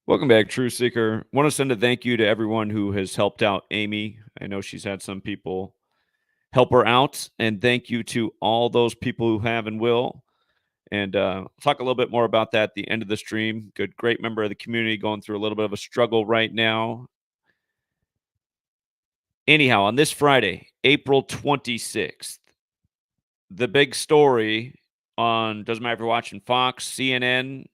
Welcome back, True Seeker. Want to send a thank you to everyone who has helped out Amy. I know she's had some people help her out, and thank you to all those people who have and will. And I'll talk a little bit more about that at the end of the stream. Great member of the community going through a little bit of a struggle right now. Anyhow, on this Friday, April 26th, the big story on, doesn't matter if you're watching Fox, CNN,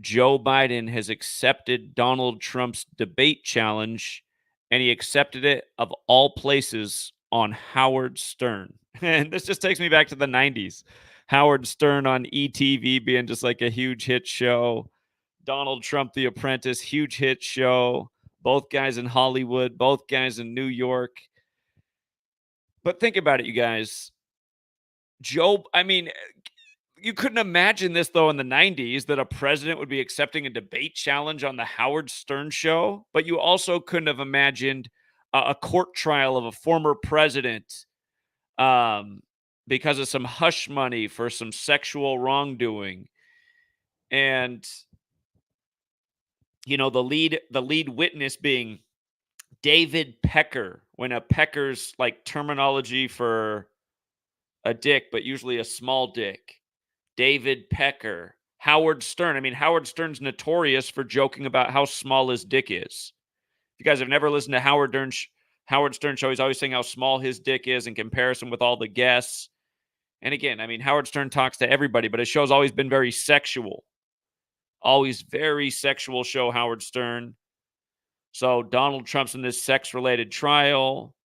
Joe Biden has accepted Donald Trump's debate challenge, and he accepted it, of all places, on Howard Stern. And this just takes me back to the 90s. Howard Stern on ETV being just like a huge hit show. Donald Trump, The Apprentice, huge hit show. Both guys in Hollywood, both guys in New York. But think about it, you guys. You couldn't imagine this, though, in the 90s, that a president would be accepting a debate challenge on the Howard Stern show. But you also couldn't have imagined a court trial of a former president because of some hush money for some sexual wrongdoing. And, the lead witness being David Pecker, when a Pecker's like terminology for a dick, but usually a small dick. David Pecker, Howard Stern. I mean, Howard Stern's notorious for joking about how small his dick is. If you guys have never listened to Howard Stern show, he's always saying how small his dick is in comparison with all the guests. And again, I mean, Howard Stern talks to everybody, but his show's always been very sexual. Always very sexual show, Howard Stern. So Donald Trump's in this sex-related trial.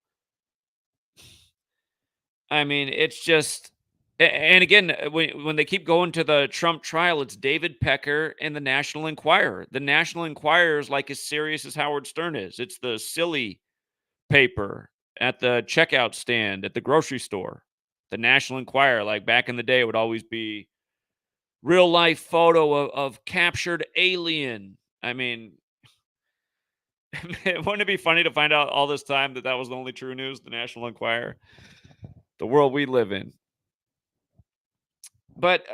I mean, it's just... And again, when they keep going to the Trump trial, it's David Pecker and the National Enquirer. The National Enquirer is like as serious as Howard Stern is. It's the silly paper at the checkout stand at the grocery store. The National Enquirer, like back in the day, it would always be real life photo of captured alien. I mean, wouldn't it be funny to find out all this time that was the only true news, the National Enquirer? The world we live in. But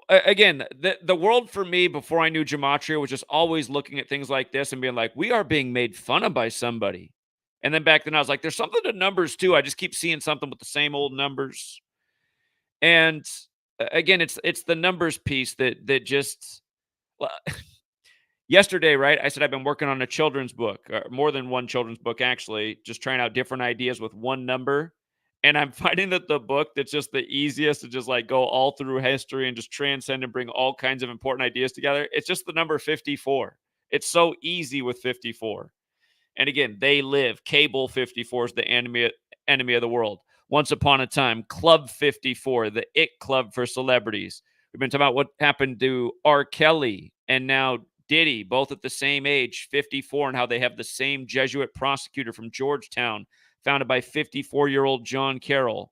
again, the world for me before I knew Gematria was just always looking at things like this and being like, we are being made fun of by somebody. And then back then I was like, there's something to numbers too. I just keep seeing something with the same old numbers. And again, it's the numbers piece that just... Yesterday, right, I said I've been working on a children's book, or more than one children's book, actually, just trying out different ideas with one number. And I'm finding that the book that's just the easiest to just like go all through history and just transcend and bring all kinds of important ideas together, it's just the number 54. It's so easy with 54. And again, they live. Cable 54 is the enemy of the world. Once upon a time, Club 54, the It Club for celebrities. We've been talking about what happened to R. Kelly and now Diddy, both at the same age, 54, and how they have the same Jesuit prosecutor from Georgetown, founded by 54-year-old John Carroll.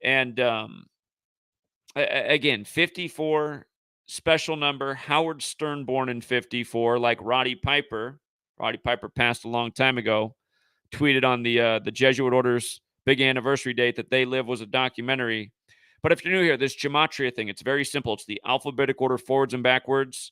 And again, 54, special number. Howard Stern born in 54, like Roddy Piper. Roddy Piper passed a long time ago. Tweeted on the Jesuit Order's big anniversary date that They Live was a documentary. But if you're new here, this Gematria thing, it's very simple. It's the alphabetic order forwards and backwards,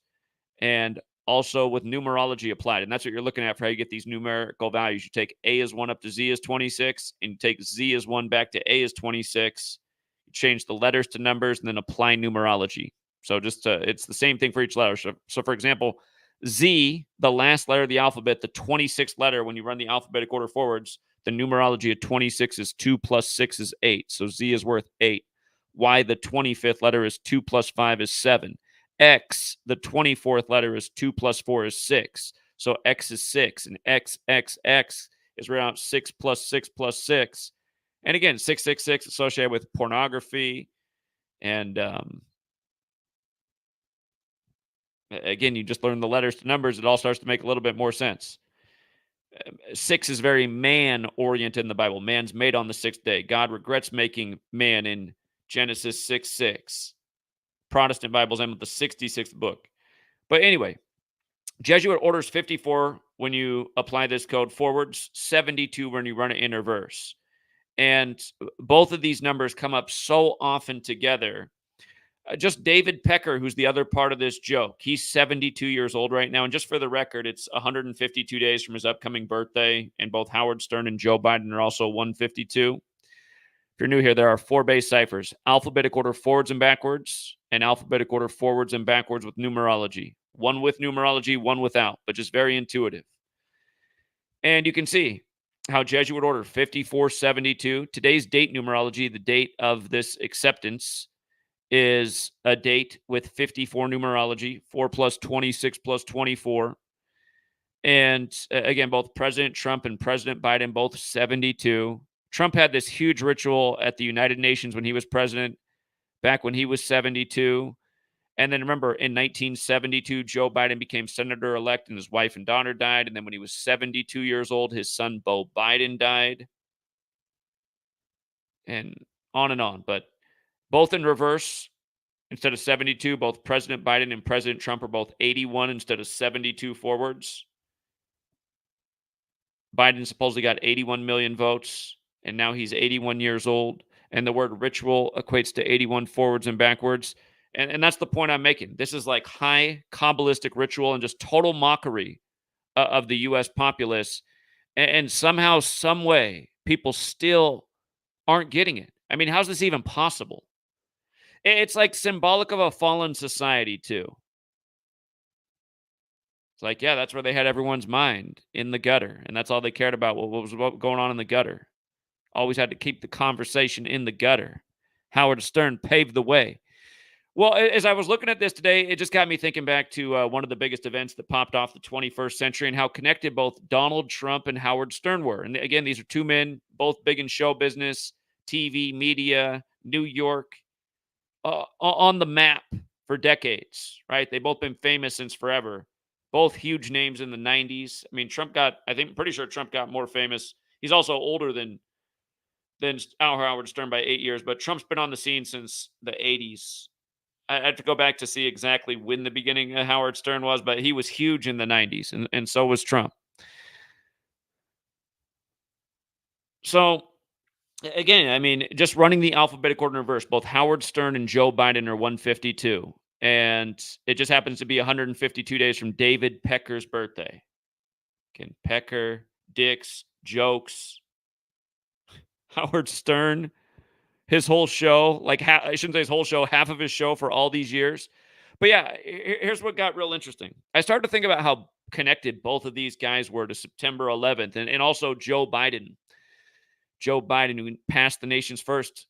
and also with numerology applied. And that's what you're looking at for how you get these numerical values. You take A as 1 up to Z as 26, and you take Z as 1 back to A as 26. You change the letters to numbers, and then apply numerology. So it's the same thing for each letter. So for example, Z, the last letter of the alphabet, the 26th letter, when you run the alphabetic order forwards, the numerology of 26 is 2 plus 6 is 8. So Z is worth 8. Y, the 25th letter, is 2 plus 5 is 7. X, the 24th letter, is 2 plus 4 is 6. So X is 6. And X is around 6 plus 6 plus 6. And again, 666 associated with pornography. And again, you just learn the letters to numbers. It all starts to make a little bit more sense. 6 is very man-oriented in the Bible. Man's made on the sixth day. God regrets making man in Genesis 6:6. Protestant Bibles end with the 66th book. But anyway, Jesuit orders 54 when you apply this code forwards, 72 when you run it in reverse. And both of these numbers come up so often together. Just David Pecker, who's the other part of this joke. He's 72 years old right now. And just for the record, it's 152 days from his upcoming birthday. And both Howard Stern and Joe Biden are also 152. If you're new here, there are 4 base ciphers: alphabetic order forwards and backwards, and alphabetic order forwards and backwards with numerology. One with numerology, one without, but just very intuitive. And you can see how Jesuit order 5472, today's date numerology, the date of this acceptance, is a date with 54 numerology, 4 plus 26 plus 24. And again, both President Trump and President Biden, both 72. Trump had this huge ritual at the United Nations when he was president, back when he was 72. And then remember, in 1972, Joe Biden became senator-elect and his wife and daughter died. And then when he was 72 years old, his son, Beau Biden, died. And on. But both in reverse. Instead of 72, both President Biden and President Trump are both 81 instead of 72 forwards. Biden supposedly got 81 million votes, and now he's 81 years old. And the word ritual equates to 81 forwards and backwards. And that's the point I'm making. This is like high Kabbalistic ritual and just total mockery of the U.S. populace. And somehow, some way, people still aren't getting it. I mean, how's this even possible? It's like symbolic of a fallen society, too. It's like, yeah, that's where they had everyone's mind, in the gutter. And that's all they cared about, what was going on in the gutter. Always had to keep the conversation in the gutter. Howard Stern paved the way. Well, as I was looking at this today, it just got me thinking back to one of the biggest events that popped off the 21st century and how connected both Donald Trump and Howard Stern were. And again, these are two men, both big in show business, TV, media, New York, on the map for decades, right? They've both been famous since forever. Both huge names in the 90s. I mean, pretty sure Trump got more famous. He's also older than Howard Stern by 8 years, but Trump's been on the scene since the 80s. I have to go back to see exactly when the beginning of Howard Stern was, but he was huge in the 90s, and so was Trump. So, again, I mean, just running the alphabetic order in reverse, both Howard Stern and Joe Biden are 152. And it just happens to be 152 days from David Pecker's birthday. Again, Pecker, dicks, jokes. Howard Stern, his whole show, I shouldn't say his whole show, half of his show for all these years. But yeah, here's what got real interesting. I started to think about how connected both of these guys were to September 11th and also Joe Biden. Joe Biden, who passed the nation's first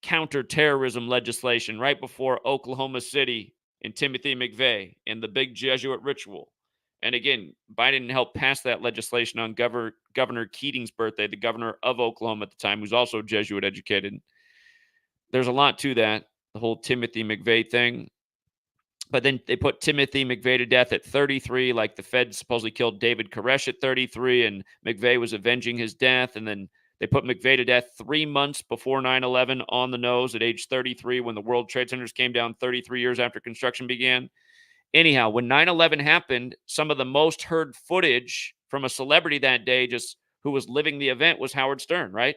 counterterrorism legislation right before Oklahoma City and Timothy McVeigh and the big Jesuit ritual. And again, Biden helped pass that legislation on Governor Keating's birthday, the governor of Oklahoma at the time, who's also Jesuit educated. There's a lot to that, the whole Timothy McVeigh thing. But then they put Timothy McVeigh to death at 33, like the Fed supposedly killed David Koresh at 33, and McVeigh was avenging his death. And then they put McVeigh to death 3 months before 9/11 on the nose at age 33 when the World Trade Centers came down 33 years after construction began. Anyhow, when 9/11 happened, some of the most heard footage from a celebrity that day, just who was living the event, was Howard Stern, right?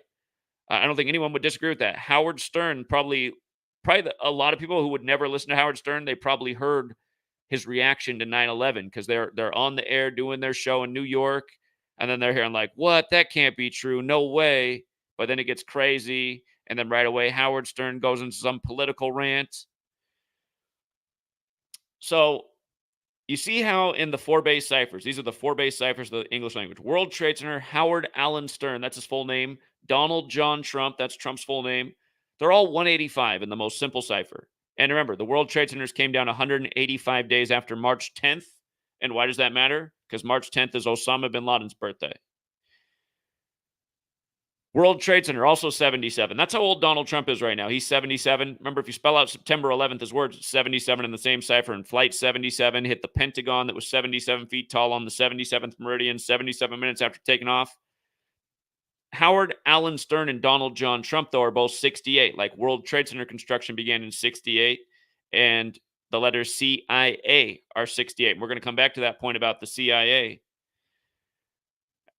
I don't think anyone would disagree with that. Howard Stern, probably a lot of people who would never listen to Howard Stern, they probably heard his reaction to 9/11 because they're on the air doing their show in New York. And then they're hearing like, what? That can't be true. No way. But then it gets crazy. And then right away, Howard Stern goes into some political rant. So you see how in the 4 base ciphers, these are the 4 base ciphers of the English language. World Trade Center, Howard Allen Stern, that's his full name. Donald John Trump, that's Trump's full name. They're all 185 in the most simple cipher. And remember, the World Trade Centers came down 185 days after March 10th. And why does that matter? Because March 10th is Osama bin Laden's birthday. World Trade Center, also 77. That's how old Donald Trump is right now. He's 77. Remember, if you spell out September 11th as words, it's 77 in the same cipher. And Flight 77 hit the Pentagon that was 77 feet tall on the 77th meridian, 77 minutes after taking off. Howard Allen Stern and Donald John Trump, though, are both 68. Like World Trade Center construction began in 68. And the letters CIA are 68. And we're going to come back to that point about the CIA.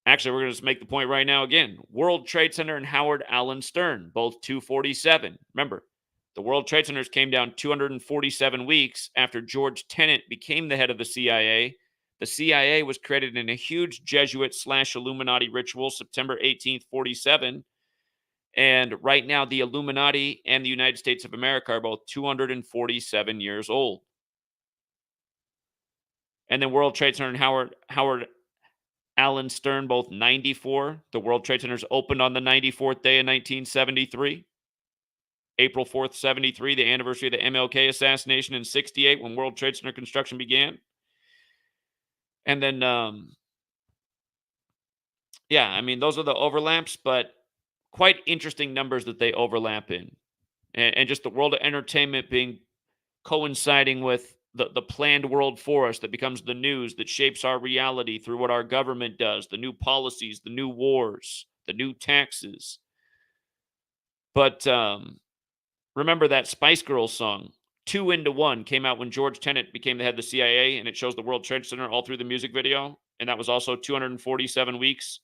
Actually, we're going to just make the point right now again. World Trade Center and Howard Allen Stern, both 247. Remember, The World Trade Centers came down 247 weeks after George Tenet became the head of the CIA. The CIA was created in a huge Jesuit/Illuminati ritual September 18th, 47. And right now, the Illuminati and the United States of America are both 247 years old. And then World Trade Center and Howard Allen Stern, both 94. The World Trade Centers opened on the 94th day in 1973. April 4th, 73, the anniversary of the MLK assassination in 68 when World Trade Center construction began. And then, yeah, I mean, those are the overlaps, but quite interesting numbers that they overlap in. And just the world of entertainment being coinciding with the planned world for us that becomes the news that shapes our reality through what our government does, the new policies, the new wars, the new taxes. But remember that Spice Girls song, 2 into 1, came out when George Tenet became the head of the CIA, and it shows the World Trade Center all through the music video. And that was also 247 weeks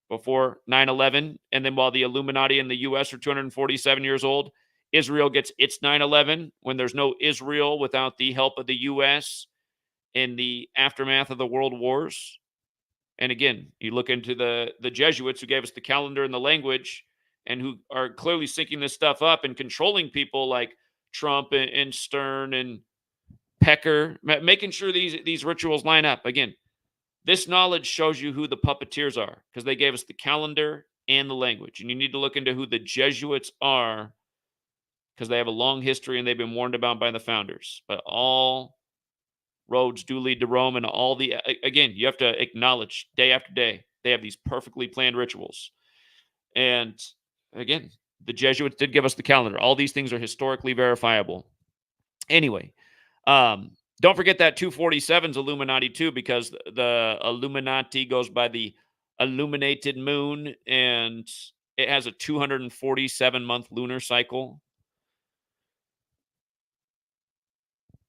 before 9/11. And then while the Illuminati in the U.S. are 247 years old, Israel gets its 9/11 when there's no Israel without the help of the U.S. in the aftermath of the world wars. And again, you look into the Jesuits who gave us the calendar and the language and who are clearly syncing this stuff up and controlling people like Trump and Stern and Pecker, making sure these rituals line up. Again, this knowledge shows you who the puppeteers are because they gave us the calendar and the language. And you need to look into who the Jesuits are because they have a long history and they've been warned about by the founders. But all roads do lead to Rome, and again, you have to acknowledge day after day, they have these perfectly planned rituals. And again, the Jesuits did give us the calendar. All these things are historically verifiable. Anyway, don't forget that 247's Illuminati too, because the Illuminati goes by the illuminated moon, and it has a 247-month lunar cycle.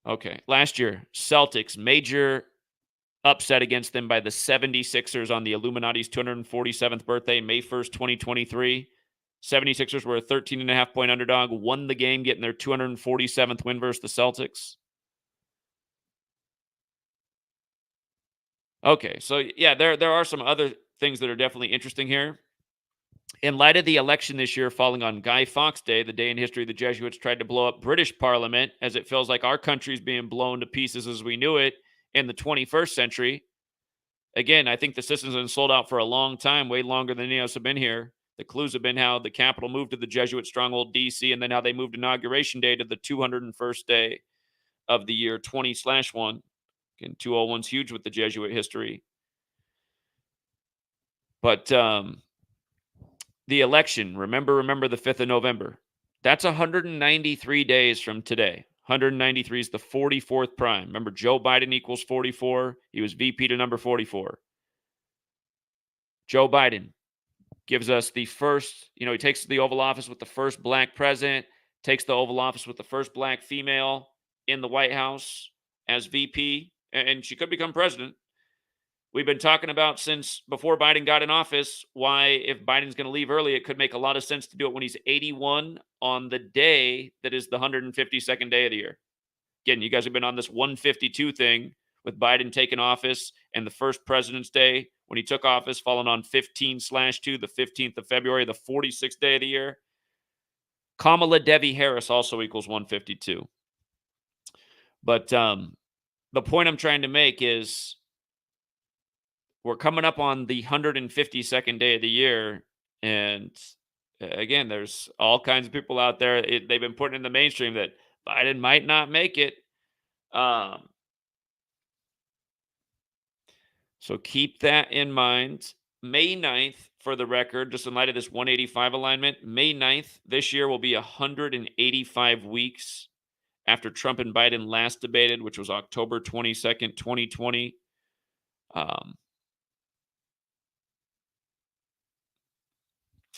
Okay. Last year, Celtics, major upset against them by the 76ers on the Illuminati's 247th birthday, May 1st, 2023. 76ers were a 13.5-point underdog, won the game, getting their 247th win versus the Celtics. Okay, so yeah, there are some other things that are definitely interesting here. In light of the election this year falling on Guy Fawkes Day, the day in history the Jesuits tried to blow up British Parliament, as it feels like our country's being blown to pieces as we knew it in the 21st century. Again, I think the system's been sold out for a long time, way longer than any of us have been here. The clues have been how the capital moved to the Jesuit stronghold, D.C., and then how they moved Inauguration Day to the 201st day of the year 20/1. Again, 201's huge with the Jesuit history. But the election, remember the 5th of November. That's 193 days from today. 193 is the 44th prime. Remember, Joe Biden equals 44. He was VP to number 44. Joe Biden gives us the first, he takes the Oval Office with the first black president, takes the Oval Office with the first black female in the White House as VP, and she could become president. We've been talking about since before Biden got in office why if Biden's going to leave early, it could make a lot of sense to do it when he's 81 on the day that is the 152nd day of the year. Again, you guys have been on this 152 thing with Biden taking office and the first President's Day when he took office falling on 15/2, the 15th of February, the 46th day of the year. Kamala Devi Harris also equals 152. But the point I'm trying to make is we're coming up on the 152nd day of the year. And again, there's all kinds of people out there. They've been putting in the mainstream that Biden might not make it. So keep that in mind. May 9th, for the record, just in light of this 185 alignment, May 9th this year will be 185 weeks after Trump and Biden last debated, which was October 22nd, 2020.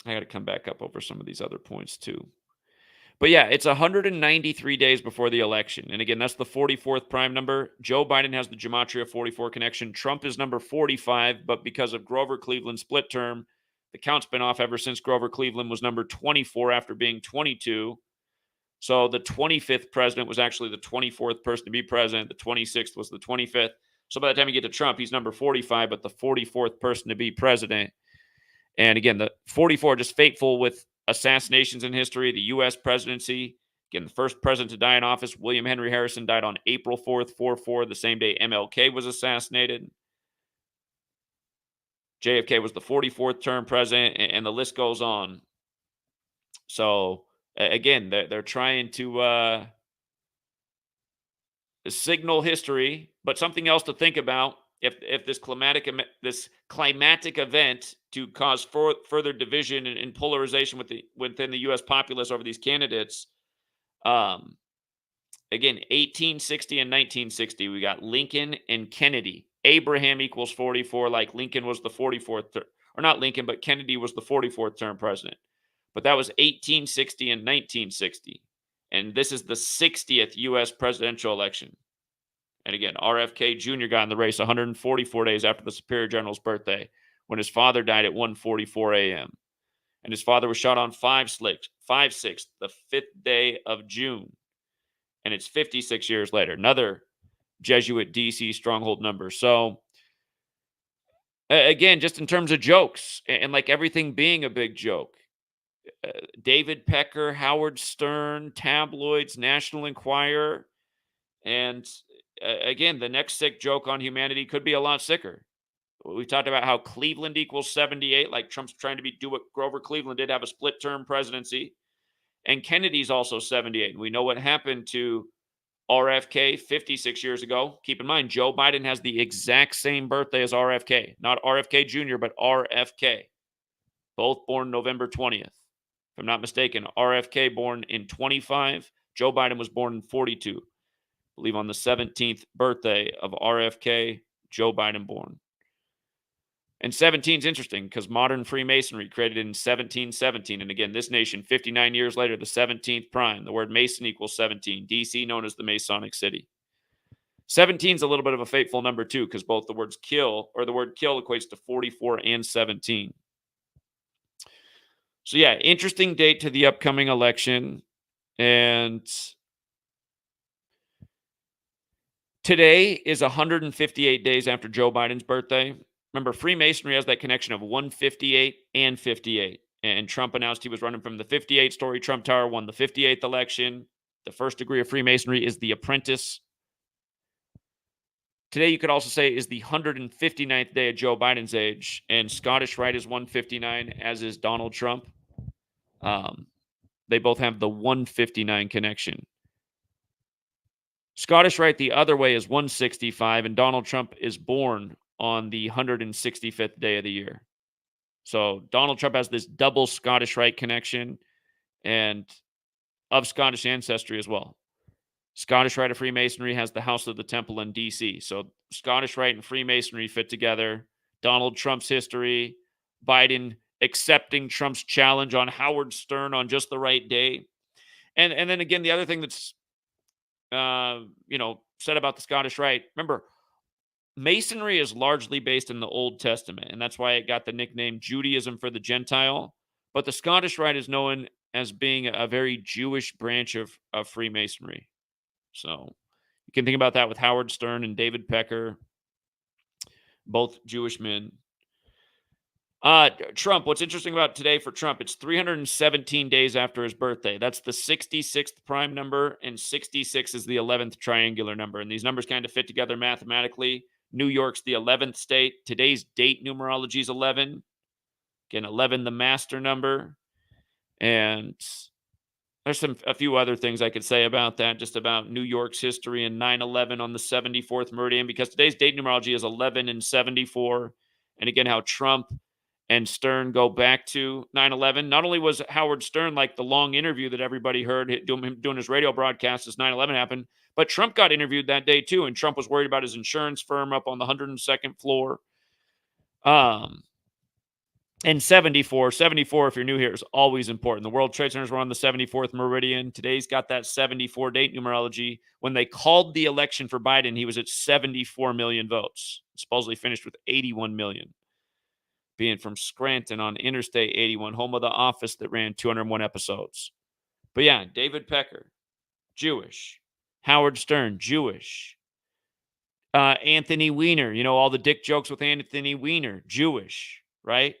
I got to come back up over some of these other points too. But yeah, it's 193 days before the election. And again, that's the 44th prime number. Joe Biden has the Gematria 44 connection. Trump is number 45, but because of Grover Cleveland's split term, the count's been off ever since Grover Cleveland was number 24 after being 22. So the 25th president was actually the 24th person to be president. The 26th was the 25th. So by the time you get to Trump, he's number 45, but the 44th person to be president. And again, the 44 just fateful with assassinations in history, the U.S. presidency. Again, the first president to die in office, William Henry Harrison, died on April 4th, 4/4, the same day MLK was assassinated. JFK was the 44th term president, and the list goes on. So, again, they're trying to signal history, but something else to think about. If this climatic event to cause further division and polarization within the U.S. populace over these candidates, um, again, 1860 and 1960, we got Lincoln and Kennedy. Abraham equals 44, like Lincoln was the 44th, or not Lincoln, but Kennedy was the 44th term president. But that was 1860 and 1960. And this is the 60th U.S. presidential election. And again, RFK Jr. got in the race 144 days after the Superior General's birthday, when his father died at 1:44 a.m. And his father was shot on 5/6, the 5th day of June. And it's 56 years later. Another Jesuit DC stronghold number. So, again, just in terms of jokes and like everything being a big joke, David Pecker, Howard Stern, tabloids, National Enquirer, and again, the next sick joke on humanity could be a lot sicker. We talked about how Cleveland equals 78, like Trump's trying to do what Grover Cleveland did, have a split term presidency. And Kennedy's also 78. And we know what happened to RFK 56 years ago. Keep in mind, Joe Biden has the exact same birthday as RFK. Not RFK Jr., but RFK. Both born November 20th. If I'm not mistaken, RFK born in 25. Joe Biden was born in 42. I believe on the 17th birthday of RFK, Joe Biden born. And 17 is interesting because modern Freemasonry created in 1717. And again, this nation, 59 years later, the 17th prime. The word Mason equals 17. DC known as the Masonic City. 17 is a little bit of a fateful number too, because both the words kill, or the word kill equates to 44 and 17. So yeah, interesting date to the upcoming election. And today is 158 days after Joe Biden's birthday. Remember, Freemasonry has that connection of 158 and 58. And Trump announced he was running from the 58-story Trump Tower, won the 58th election. The first degree of Freemasonry is the apprentice. Today, you could also say, is the 159th day of Joe Biden's age. And Scottish Rite is 159, as is Donald Trump. They both have the 159 connection. Scottish Rite the other way is 165, and Donald Trump is born on the 165th day of the year. So Donald Trump has this double Scottish Rite connection and of Scottish ancestry as well. Scottish Rite of Freemasonry has the House of the Temple in D.C. So Scottish Rite and Freemasonry fit together. Donald Trump's history, Biden accepting Trump's challenge on Howard Stern on just the right day. And then again, the other thing that's said about the Scottish Rite, remember, Masonry is largely based in the Old Testament, and that's why it got the nickname Judaism for the Gentile. But the Scottish Rite is known as being a very Jewish branch of Freemasonry. So you can think about that with Howard Stern and David Pecker, both Jewish men. Trump, what's interesting about today for Trump, it's 317 days after his birthday. That's the 66th prime number, and 66 is the 11th triangular number. And these numbers kind of fit together mathematically. New York's the 11th state. Today's date numerology is 11. Again, 11, the master number. And there's a few other things I could say about that, just about New York's history and 9/11 on the 74th meridian, because today's date numerology is 11 and 74. And again, how Trump and Stern go back to 9/11. Not only was Howard Stern like the long interview that everybody heard him doing his radio broadcast as 9/11 happened, but Trump got interviewed that day too, and Trump was worried about his insurance firm up on the 102nd floor. And 74, if you're new here, is always important. The World Trade Centers were on the 74th meridian. Today's got that 74 date numerology. When they called the election for Biden, he was at 74 million votes. Supposedly finished with 81 million. Being from Scranton on Interstate 81, home of The Office that ran 201 episodes. But yeah, David Pecker, Jewish. Howard Stern, Jewish. Anthony Weiner, all the dick jokes with Anthony Weiner, Jewish, right?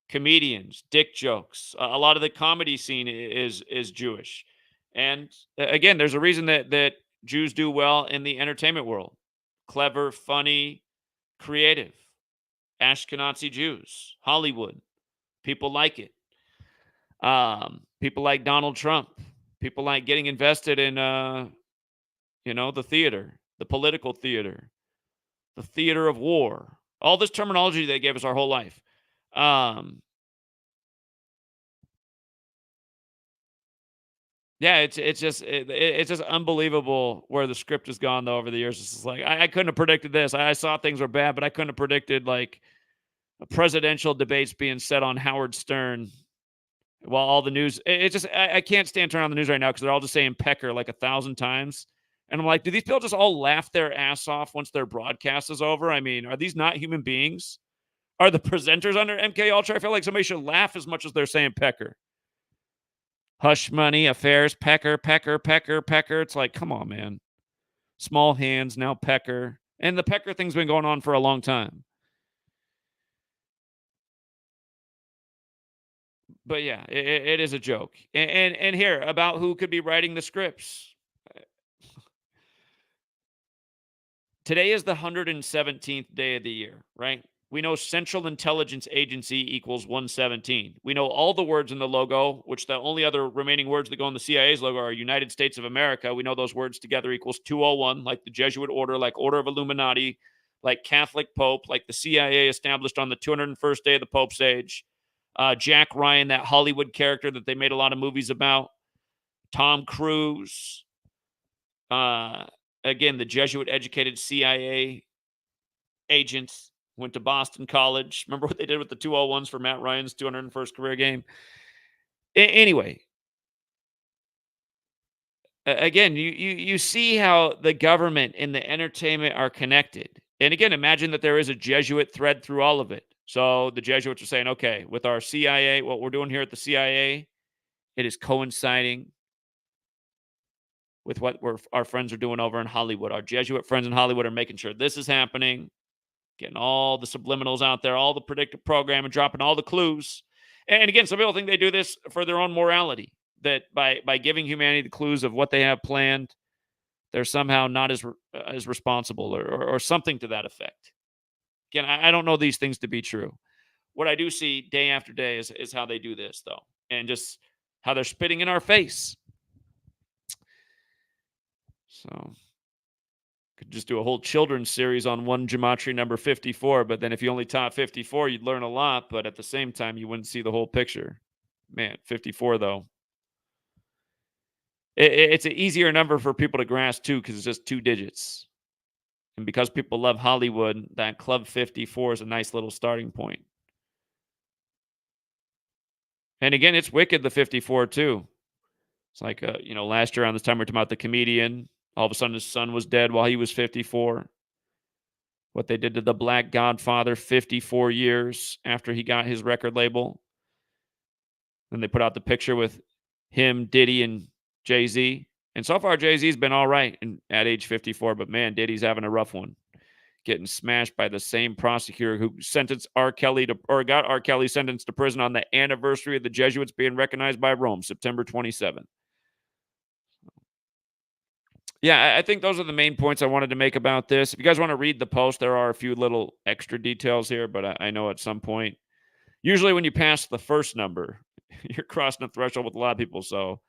Comedians, dick jokes. A lot of the comedy scene is Jewish. And again, there's a reason that Jews do well in the entertainment world. Clever, funny, creative. Ashkenazi Jews, Hollywood. People like it. People like Donald Trump. People like getting invested in the theater, the political theater, the theater of war. All this terminology they gave us our whole life. Yeah, it's just unbelievable where the script has gone though over the years. It's just like I couldn't have predicted this. I saw things were bad, but I couldn't have predicted like presidential debates being set on Howard Stern while all the news. It's just I can't stand turning on the news right now because they're all just saying Pecker like 1,000 times, and I'm like, do these people just all laugh their ass off once their broadcast is over? I mean, are these not human beings? Are the presenters under MK Ultra? I feel like somebody should laugh as much as they're saying Pecker. Hush Money, affairs, Pecker, Pecker, Pecker, Pecker. It's like, come on, man. Small hands, now Pecker. And the Pecker thing's been going on for a long time. But yeah, it is a joke. And here, about who could be writing the scripts. Today is the 117th day of the year, right? We know Central Intelligence Agency equals 117. We know all the words in the logo, which the only other remaining words that go in the CIA's logo are United States of America. We know those words together equals 201, like the Jesuit order, like Order of Illuminati, like Catholic Pope, like the CIA established on the 201st day of the Pope's age. Jack Ryan, that Hollywood character that they made a lot of movies about. Tom Cruise. Again, the Jesuit-educated CIA agents. Went to Boston College. Remember what they did with the 201s for Matt Ryan's 201st career game? Anyway, again, you see how the government and the entertainment are connected. And again, imagine that there is a Jesuit thread through all of it. So the Jesuits are saying, okay, with our CIA, what we're doing here at the CIA, it is coinciding with what our friends are doing over in Hollywood. Our Jesuit friends in Hollywood are making sure this is happening. Getting all the subliminals out there, all the predictive programming, dropping all the clues. And again, some people think they do this for their own morality, that by giving humanity the clues of what they have planned, they're somehow not as responsible or something to that effect. Again, I don't know these things to be true. What I do see day after day is how they do this, though, and just how they're spitting in our face. So could just do a whole children's series on one gematria number 54, but then if you only taught 54, you'd learn a lot, but at the same time, you wouldn't see the whole picture. Man, 54, though. It's an easier number for people to grasp, too, because it's just 2 digits. And because people love Hollywood, that Club 54 is a nice little starting point. And again, it's wicked, the 54, too. It's like, last year around this time, we were talking about the comedian. All of a sudden, his son was dead while he was 54. What they did to the Black Godfather 54 years after he got his record label. Then they put out the picture with him, Diddy, and Jay-Z. And so far, Jay-Z's been all right at age 54. But man, Diddy's having a rough one. Getting smashed by the same prosecutor who sentenced R. Kelly got R. Kelly sentenced to prison on the anniversary of the Jesuits being recognized by Rome, September 27th. Yeah, I think those are the main points I wanted to make about this. If you guys want to read the post, there are a few little extra details here, but I know at some point, usually when you pass the first number, you're crossing a threshold with a lot of people. So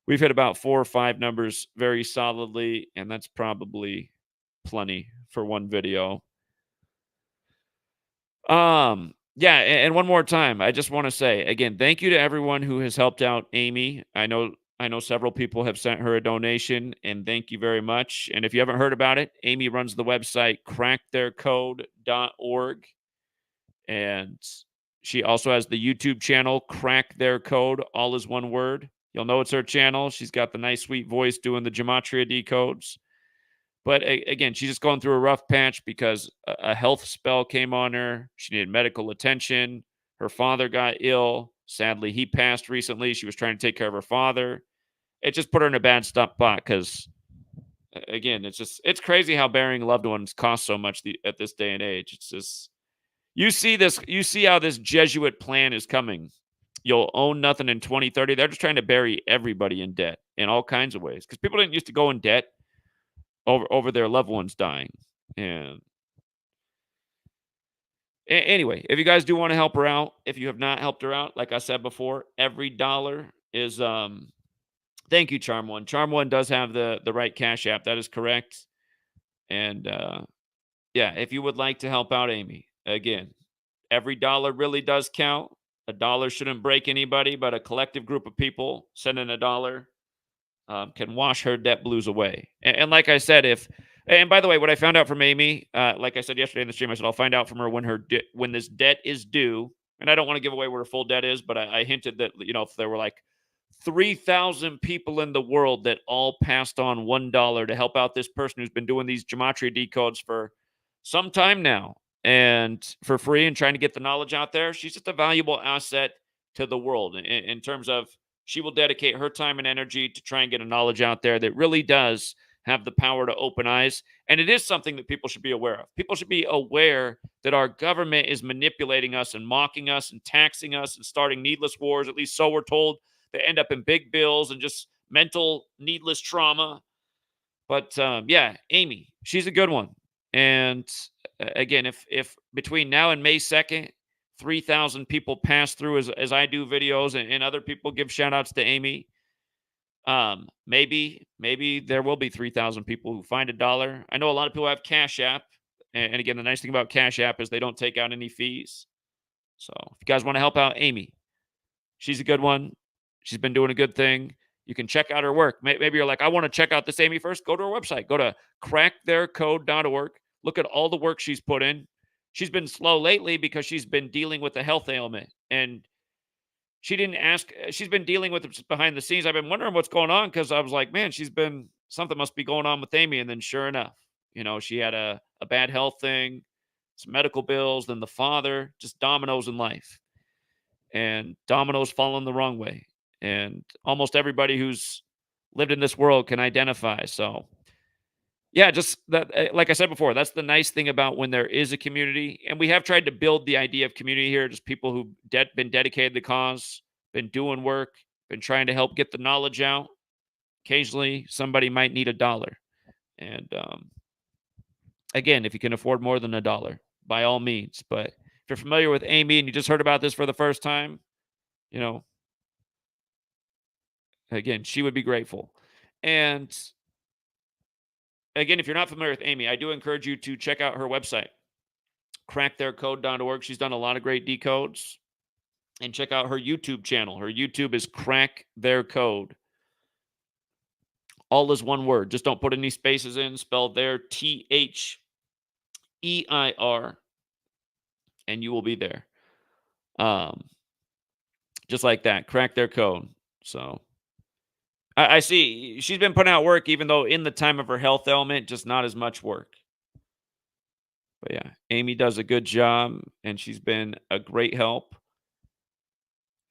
we've hit about 4 or 5 numbers very solidly, and that's probably plenty for one video. Yeah, and one more time, I just want to say, again, thank you to everyone who has helped out Amy. I know several people have sent her a donation, and thank you very much. And if you haven't heard about it, Amy runs the website cracktheircode.org. And she also has the YouTube channel, Crack Their Code, all is one word. You'll know it's her channel. She's got the nice, sweet voice doing the Gematria decodes. But again, she's just going through a rough patch because a health spell came on her. She needed medical attention. Her father got ill. Sadly, he passed recently. She was trying to take care of her father. It just put her in a bad spot because, again, it's crazy how burying loved ones costs so much at this day and age. It's just, you see how this Jesuit plan is coming. You'll own nothing in 2030. They're just trying to bury everybody in debt in all kinds of ways because people didn't used to go in debt over their loved ones dying. And anyway, if you guys do want to help her out, if you have not helped her out, like I said before, every dollar is thank you, Charm One. Charm One does have the right Cash App. That is correct. And yeah, if you would like to help out Amy, again, every dollar really does count. A dollar shouldn't break anybody, but a collective group of people sending a dollar can wash her debt blues away. And like I said, and by the way, what I found out from Amy, like I said yesterday in the stream, I said I'll find out from her when this debt is due. And I don't want to give away what her full debt is, but I hinted that, if there were like 3,000 people in the world that all passed on $1 to help out this person who's been doing these Gematria decodes for some time now and for free and trying to get the knowledge out there, she's just a valuable asset to the world in terms of she will dedicate her time and energy to try and get a knowledge out there that really does have the power to open eyes. And it is something that people should be aware of. People should be aware that our government is manipulating us and mocking us and taxing us and starting needless wars, at least so we're told. They end up in big bills and just mental needless trauma. But yeah, Amy, she's a good one. And again, if between now and May 2nd, 3,000 people pass through as I do videos and other people give shout outs to Amy, maybe there will be 3,000 people who find a dollar. I know a lot of people have Cash App. And again, the nice thing about Cash App is they don't take out any fees. So if you guys want to help out Amy, she's a good one. She's been doing a good thing. You can check out her work. Maybe you're like, I want to check out this Amy first. Go to her website. Go to cracktheircode.org. Look at all the work she's put in. She's been slow lately because she's been dealing with a health ailment. And she didn't ask. She's been dealing with it behind the scenes. I've been wondering what's going on because I was like, man, something must be going on with Amy. And then sure enough, she had a bad health thing, some medical bills, then the father, just dominoes in life. And dominoes falling the wrong way. And almost everybody who's lived in this world can identify. So, yeah, just that, like I said before, that's the nice thing about when there is a community. And we have tried to build the idea of community here, just people who've been dedicated to the cause, been doing work, been trying to help get the knowledge out. Occasionally, somebody might need a dollar. And again, if you can afford more than a dollar, by all means. But if you're familiar with Amy and you just heard about this for the first time, again, she would be grateful. And again, if you're not familiar with Amy, I do encourage you to check out her website, cracktheircode.org. She's done a lot of great decodes. And check out her YouTube channel. Her YouTube is Crack Their Code. All is one word. Just don't put any spaces in. Spell there THEIR. And you will be there. Just like that. Crack Their Code. So I see she's been putting out work, even though in the time of her health ailment, just not as much work. But yeah, Amy does a good job, and she's been a great help.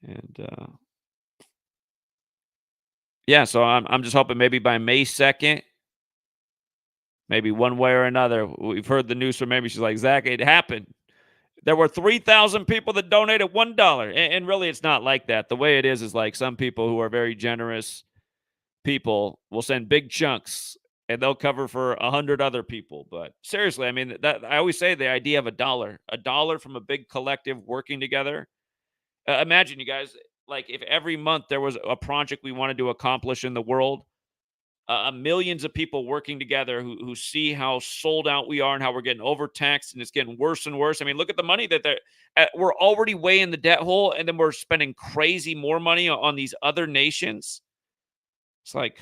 And yeah, so I'm just hoping maybe by May 2nd, maybe one way or another, we've heard the news from Amy. She's like, Zach, it happened. There were 3,000 people that donated $1. And really, it's not like that. The way it is like some people who are very generous people will send big chunks and they'll cover for 100 other people. But seriously, I mean, that I always say the idea of a dollar from a big collective working together. Imagine, you guys, like if every month there was a project we wanted to accomplish in the world, millions of people working together who see how sold out we are and how we're getting overtaxed and it's getting worse and worse. I mean, look at the money that we're already way in the debt hole, and then we're spending crazy more money on these other nations. It's like,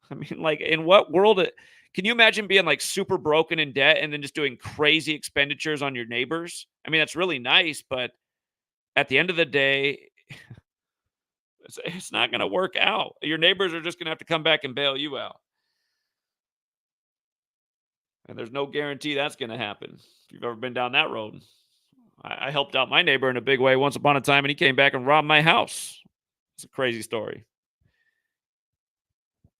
I mean, like, in what world? Can you imagine being like super broken in debt and then just doing crazy expenditures on your neighbors? I mean, that's really nice, but at the end of the day, it's not going to work out. Your neighbors are just going to have to come back and bail you out. And there's no guarantee that's going to happen if you've ever been down that road. I helped out my neighbor in a big way once upon a time, and he came back and robbed my house. It's a crazy story.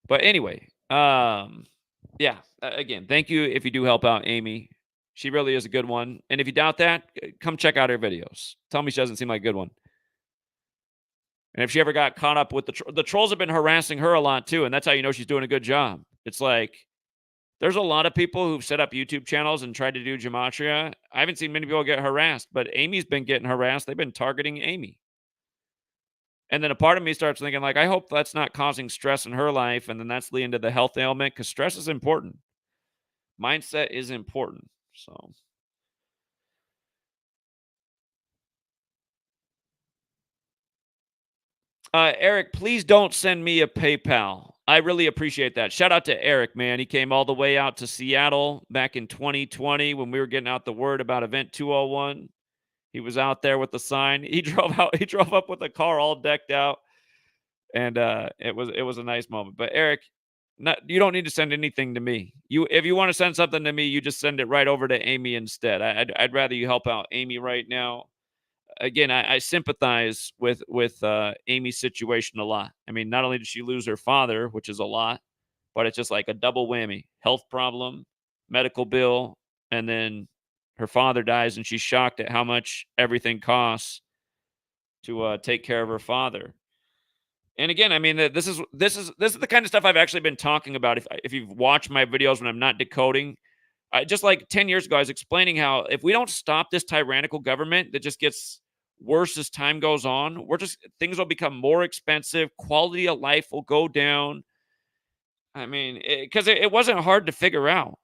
But anyway, yeah. Again, thank you if you do help out Amy. She really is a good one. And if you doubt that, come check out her videos. Tell me she doesn't seem like a good one. And if she ever got caught up with the trolls have been harassing her a lot too, and that's how you know she's doing a good job. It's like there's a lot of people who've set up YouTube channels and tried to do Gematria. I haven't seen many people get harassed, but Amy's been getting harassed. They've been targeting Amy. And then a part of me starts thinking, like, I hope that's not causing stress in her life. And then that's leading to the health ailment because stress is important. Mindset is important. So, Eric, please don't send me a PayPal. I really appreciate that. Shout out to Eric, man. He came all the way out to Seattle back in 2020 when we were getting out the word about Event 201. He was out there with the sign. He drove out. He drove up with a car all decked out, and it was a nice moment. But Eric, you don't need to send anything to me. If you want to send something to me, you just send it right over to Amy instead. I'd rather you help out Amy right now. Again, I sympathize with Amy's situation a lot. I mean, not only did she lose her father, which is a lot, but it's just like a double whammy: health problem, medical bill, and then her father dies, and she's shocked at how much everything costs to take care of her father. And again, I mean, this is the kind of stuff I've actually been talking about. If you've watched my videos when I'm not decoding, just like 10 years ago, I was explaining how if we don't stop this tyrannical government that just gets worse as time goes on, things will become more expensive. Quality of life will go down. I mean, because it wasn't hard to figure out.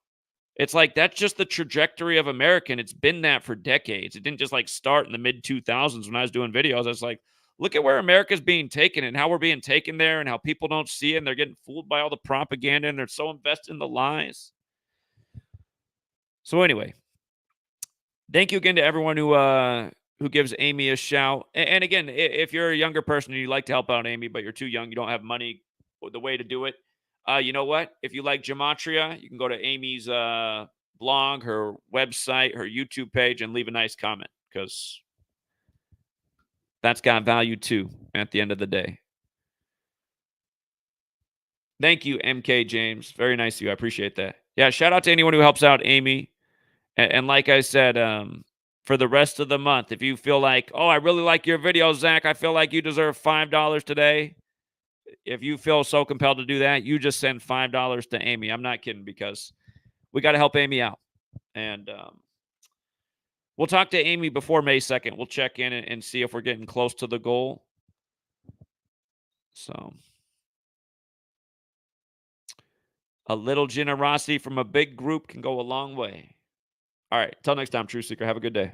It's like that's just the trajectory of America, and it's been that for decades. It didn't just like start in the mid 2000s when I was doing videos. I was like, look at where America's being taken and how we're being taken there and how people don't see it and they're getting fooled by all the propaganda and they're so invested in the lies. So anyway, thank you again to everyone who gives Amy a shout. And again, if you're a younger person and you like to help out Amy, but you're too young, you don't have money, the way to do it. You know what? If you like Gematria, you can go to Amy's blog, her website, her YouTube page, and leave a nice comment because that's got value too at the end of the day. Thank you, MK James. Very nice of you. I appreciate that. Yeah, shout out to anyone who helps out Amy. And like I said, for the rest of the month, if you feel like, oh, I really like your video, Zach, I feel like you deserve $5 today. If you feel so compelled to do that, you just send $5 to Amy. I'm not kidding because we got to help Amy out. And we'll talk to Amy before May 2nd. We'll check in and see if we're getting close to the goal. So a little generosity from a big group can go a long way. All right. Till next time, True Seeker. Have a good day.